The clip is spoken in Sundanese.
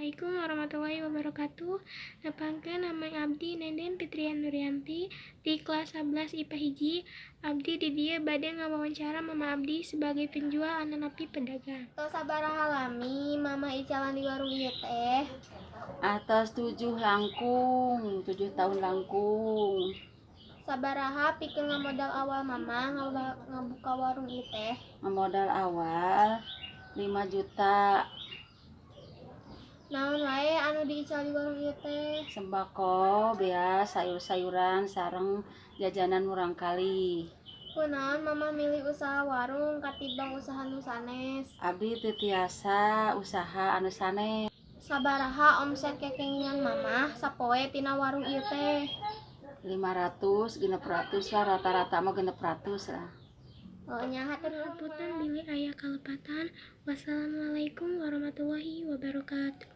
Assalamualaikum warahmatullahi wabarakatuh. Nepangkeun nama abdi Nenden Fitrian Nuryanti di kelas 11 IPA hiji. Abdi di dieu bade ngawawancara mama abdi sebagai penjual anu nepi pedagang. Tos sabaraha lami mama icalan di warung ieu teh? Atas 7 tahun langkung. Sabaraha pikeun ngamodal awal mama ngabuka warung ieu teh? Modal awal 5 juta. Naon wae anu diical di warung ieu teh? Sembako, beas, sayur-sayuran sareng jajanan murang kali. Kunaon mama milih usaha warung katimbang usaha nu sanes? Abdi teu tiasa usaha anu sanes. Sabaraha omset kekengan mama sapoe tina warung ieu teh? 500, 600 lah, rata-rata mah 600 lah. Oh nya hatur nuhun. Hapunten bilih aya kalepatan. Wassalamualaikum warahmatullahi wabarakatuh.